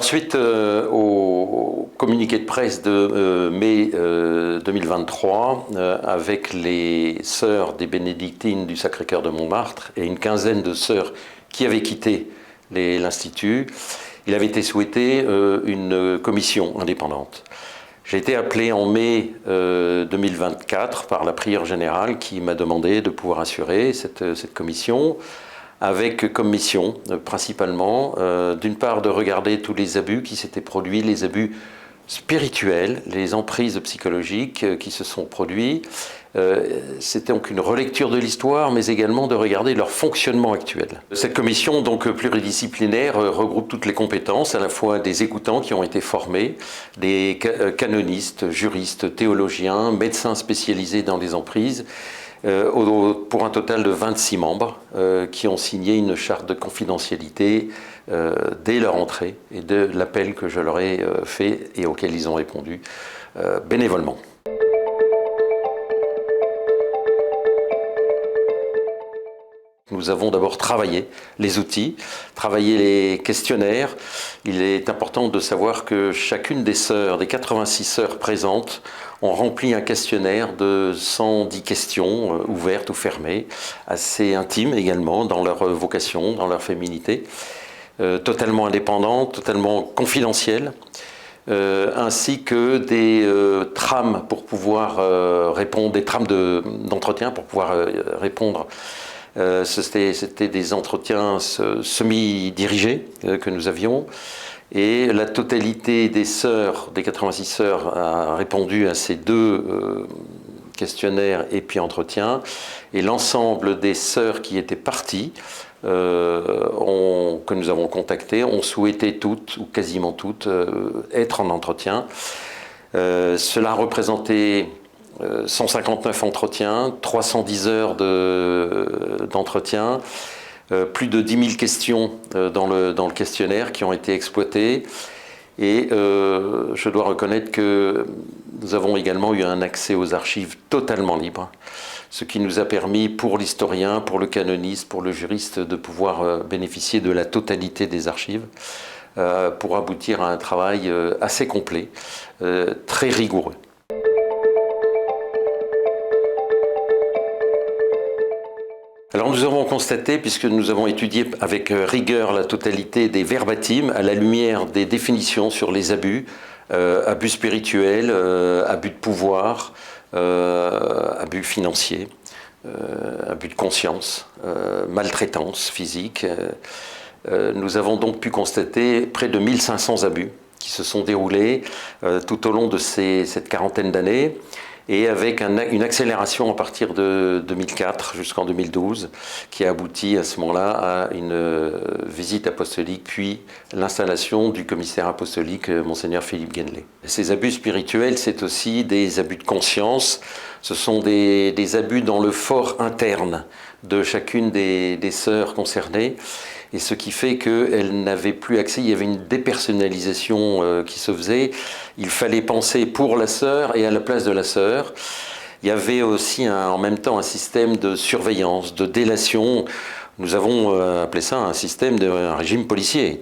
suite au communiqué de presse de mai 2023, avec les sœurs des bénédictines du Sacré-Cœur de Montmartre et une quinzaine de sœurs qui avaient quitté l'Institut, il avait été souhaité une commission indépendante. J'ai été appelé en mai 2024 par la prière générale qui m'a demandé de pouvoir assurer cette commission, avec comme mission principalement, d'une part de regarder tous les abus qui s'étaient produits, les abus spirituels, les emprises psychologiques qui se sont produits. C'était donc une relecture de l'histoire, mais également de regarder leur fonctionnement actuel. Cette commission donc pluridisciplinaire regroupe toutes les compétences, à la fois des écoutants qui ont été formés, des canonistes, juristes, théologiens, médecins spécialisés dans les emprises, pour un total de 26 membres qui ont signé une charte de confidentialité dès leur entrée et de l'appel que je leur ai fait et auquel ils ont répondu bénévolement. Nous avons d'abord travaillé les outils, travaillé les questionnaires. Il est important de savoir que chacune des sœurs, des 86 sœurs présentes, ont rempli un questionnaire de 110 questions, ouvertes ou fermées, assez intimes également dans leur vocation, dans leur féminité, totalement indépendantes, totalement confidentielles, ainsi que des trames pour pouvoir répondre, des trames d'entretien pour pouvoir répondre. C'était des entretiens semi-dirigés que nous avions, et la totalité des sœurs, des 86 sœurs, a répondu à ces deux questionnaires et puis entretiens, et l'ensemble des sœurs qui étaient parties, que nous avons contactées, ont souhaité toutes, ou quasiment toutes, être en entretien. Cela a représenté 159 entretiens, 310 heures d'entretien, plus de 10 000 questions dans le questionnaire qui ont été exploitées. Et je dois reconnaître que nous avons également eu un accès aux archives totalement libre, ce qui nous a permis, pour l'historien, pour le canoniste, pour le juriste, de pouvoir bénéficier de la totalité des archives pour aboutir à un travail assez complet, très rigoureux. Alors nous avons constaté, puisque nous avons étudié avec rigueur la totalité des verbatims à la lumière des définitions sur les abus, abus spirituels, abus de pouvoir, abus financiers, abus de conscience, maltraitance physique. Nous avons donc pu constater près de 1500 abus qui se sont déroulés tout au long de cette quarantaine d'années, et avec une accélération à partir de 2004 jusqu'en 2012, qui a abouti à ce moment-là à une visite apostolique, puis l'installation du commissaire apostolique, Monseigneur Philippe Guenlé. Ces abus spirituels, c'est aussi des abus de conscience, ce sont des abus dans le fort interne de chacune des sœurs concernées, et ce qui fait qu'elles n'avaient plus accès, il y avait une dépersonnalisation qui se faisait, il fallait penser pour la sœur et à la place de la sœur. Il y avait aussi en même temps un système de surveillance, de délation, nous avons appelé ça un régime policier.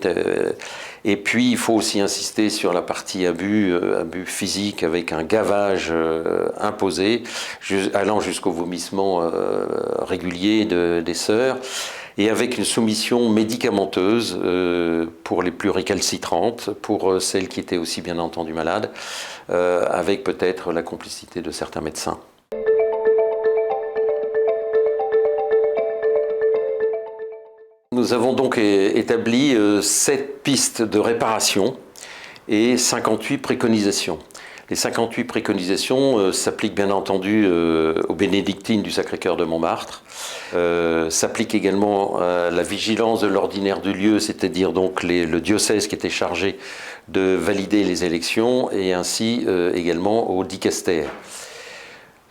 Et puis il faut aussi insister sur la partie abus physique avec un gavage imposé, allant jusqu'au vomissement régulier des sœurs, et avec une soumission médicamenteuse pour les plus récalcitrantes, pour celles qui étaient aussi bien entendu malades, avec peut-être la complicité de certains médecins. Nous avons donc établi 7 pistes de réparation et 58 préconisations. Les 58 préconisations s'appliquent bien entendu aux bénédictines du Sacré-Cœur de Montmartre, s'appliquent également à la vigilance de l'ordinaire du lieu, c'est-à-dire donc le diocèse qui était chargé de valider les élections, et ainsi également au dicaster.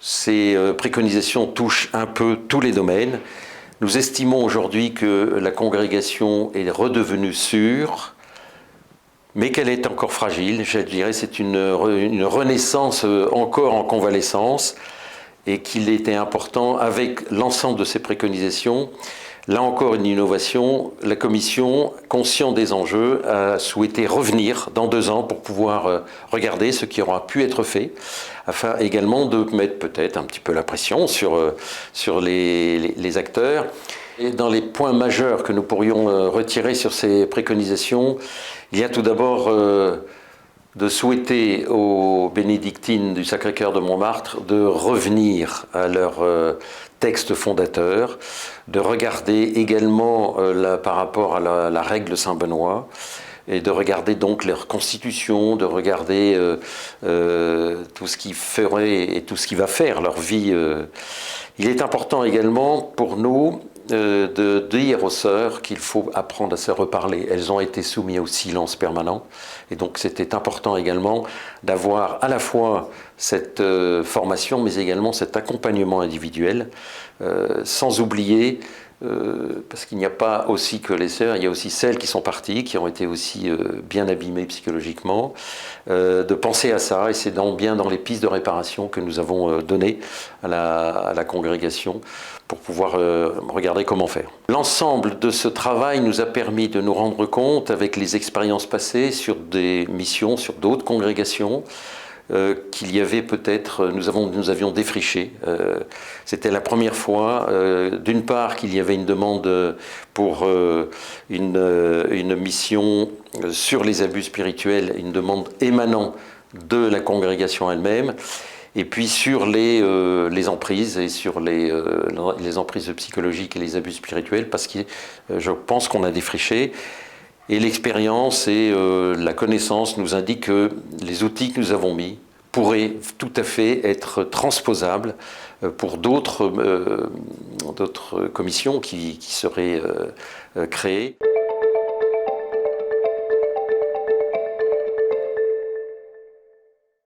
Ces préconisations touchent un peu tous les domaines. Nous estimons aujourd'hui que la congrégation est redevenue sûre, mais qu'elle est encore fragile. Je dirais c'est une renaissance encore en convalescence, et qu'il était important, avec l'ensemble de ces préconisations, Là encore, une innovation. La Commission, consciente des enjeux, a souhaité revenir dans 2 ans pour pouvoir regarder ce qui aura pu être fait, afin également de mettre peut-être un petit peu la pression sur les acteurs. Et dans les points majeurs que nous pourrions retirer sur ces préconisations, il y a tout d'abord de souhaiter aux bénédictines du Sacré-Cœur de Montmartre de revenir à leur texte fondateur, de regarder également par rapport à la règle Saint-Benoît, et de regarder donc leur constitution, de regarder tout ce qui ferait et tout ce qui va faire leur vie. Il est important également pour nous de dire aux sœurs qu'il faut apprendre à se reparler. Elles ont été soumises au silence permanent, et donc c'était important également d'avoir à la fois cette formation, mais également cet accompagnement individuel, sans oublier, parce qu'il n'y a pas aussi que les sœurs, il y a aussi celles qui sont parties, qui ont été aussi bien abîmées psychologiquement, de penser à ça, et c'est bien dans les pistes de réparation que nous avons données à la congrégation pour pouvoir regarder comment faire. L'ensemble de ce travail nous a permis de nous rendre compte, avec les expériences passées sur des missions, sur d'autres congrégations, qu'il y avait peut-être, nous avions défriché. C'était la première fois, d'une part, qu'il y avait une demande pour une mission sur les abus spirituels, une demande émanant de la congrégation elle-même, et puis sur les emprises et sur les emprises psychologiques et les abus spirituels, parce que je pense qu'on a défriché. Et l'expérience et la connaissance nous indiquent que les outils que nous avons mis pourraient tout à fait être transposables pour d'autres commissions qui seraient créées.